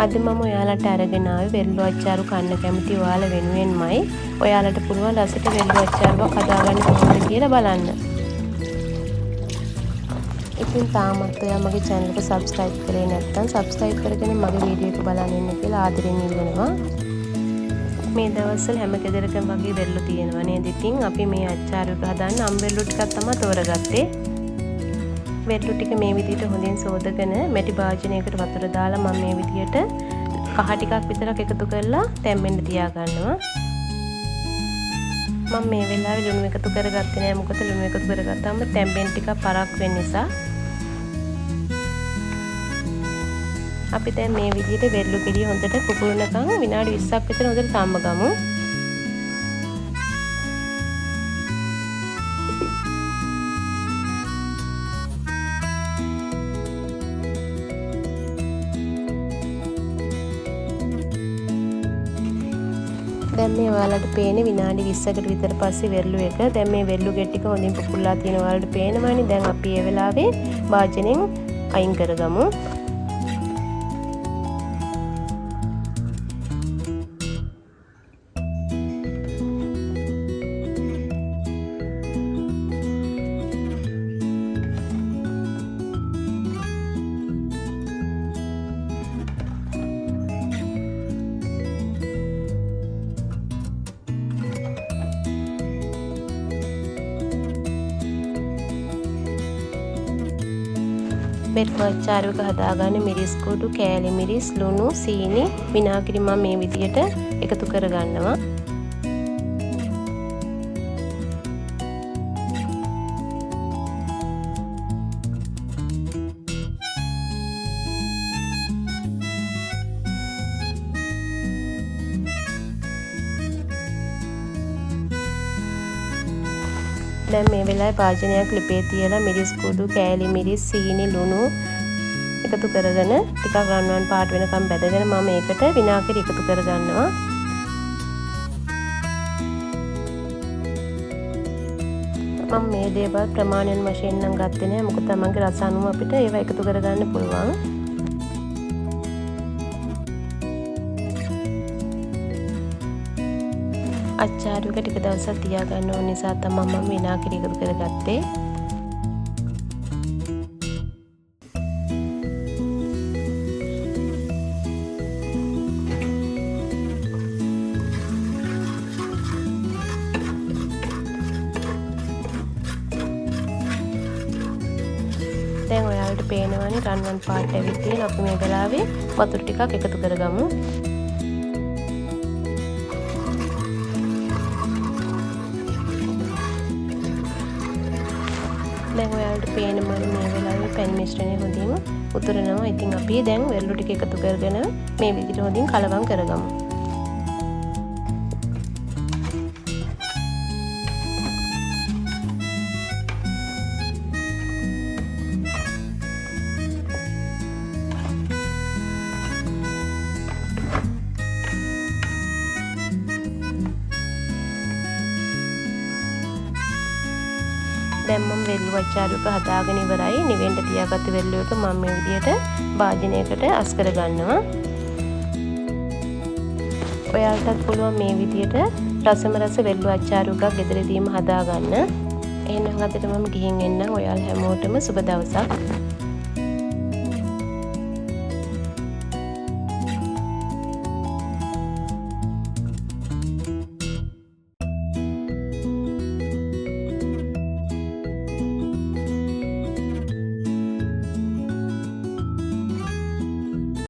අද මම ඔයාලට අරගෙන ආවේ වෙරළු අච්චාරු කන්න කැමති ඔයාලා වෙනුවෙන්මයි. ඔයාලට පුළුවන් රසට වෙරළු අච්චාරුවක් හදාගන්න කොහොමද කියලා බලන්න. ඉතින් තාමත් ඔයා මගේ channel එක subscribe කරේ නැත්නම් subscribe කරගෙන මගේ වීඩියෝ එක බලන්න ඉන්න කියලා ආදරෙන් ඉල්ලනවා. මේ දවස්වල හැම ගෙදරකම වගේ වෙරළු තියෙනවා නේද? ඉතින් අපි මේ අච්චාරු එක හදන්න අම්බෙරළු ටිකක් තමයි තෝරගත්තේ. වෙරළු ටික මේ විදිහට හොඳින් සෝදගෙන මැටි භාජනයකට වතුර දාලා මම මේ විදිහට කහ ටිකක් විතරක් එකතු කරලා තැම්බෙන්න තියාගන්නවා. මම මේ වෙලාවේ ලුණු එකතු කරගත්තේ නෑ. මොකද ලුණු එකතු කරගත්තාම තැම්බෙන්න ටිකක් පරක් වෙන නිසා. අපි දැන් මේ විදිහට වෙරළු ගෙඩිය හොඳට පුපුරනකම් විනාඩි 20ක් විතර හොඳට තම්බ ගමු. දැන් මේ ඔයාලට පේන්නේ විනාඩි 20කට විතර පස්සේ වෙරළු එක. දැන් මේ වෙරළු ගෙඩි ටික හොඳින් පුපුරලා තියෙන ඔයාලට පේනවනේ. දැන් අපි මේ වෙලාවේ භාජනෙන් අයින් කරගමු. වෙරළු අච්චාරු එක හදාගන්න මිරිස් කුඩු, කෑලි මිරිස්, ලුණු, සීනි, විනාගිරි මම මේ විදිහට එකතු කරගන්නවා. දැන් මේ වෙලාවේ භාජනයක් ලිපේ තියලා මිරිස් කුඩු, කෑලි මිරිස්, සීනි, ලුණු එකතු කරගෙන ටිකක් රන්වන් පාට වෙනකම් බැදගෙන මම ඒකට විනාගිරි එකතු කරගන්නවා. මම මේ දේවල් ප්‍රමාණයෙන් වශයෙන් නම් ගත්තේ නෑ. මොකද තමන්ගේ රස අනුව අපිට ඒවා එකතු කරගන්න පුළුවන්. අච්චාරු එක ටික දවසක් තියාගන්න ඕන නිසා තමයි මම විනාගිරි එකතු කරගත්තේ. දැන් ඔයාලට පේනවනේ රන්වන් පාට ඇවිත් තියෙන. අපි මේ වෙලාවේ වතුර ටිකක් එකතු කරගමු. දැන් ඔයාලට පේන මම මේ වෙලාවේ පැණි මිශ්‍රණය හොඳින් උතුරනවා. ඉතින් අපි දැන් වෙරළු ටික එකතු කරගෙන මේ විදිහට හොඳින් කලවම් කරගමු. දැන් මම වෙරළු අච්චාරු එක හදාගෙන ඉවරයි. නිවෙන්න තියාගත්ත වෙරළු එක මම මේ විදිහට භාජනයකට අස් කරගන්නවා. ඔයාලටත් පුළුවන් මේ විදිහට රසම රස වෙරළු අච්චාරු එකක් ගෙදරදීම හදාගන්න. එහෙනම් අදට මම ගිහින් එන්නම්. ඔයාලා හැමෝටම සුබ දවසක්.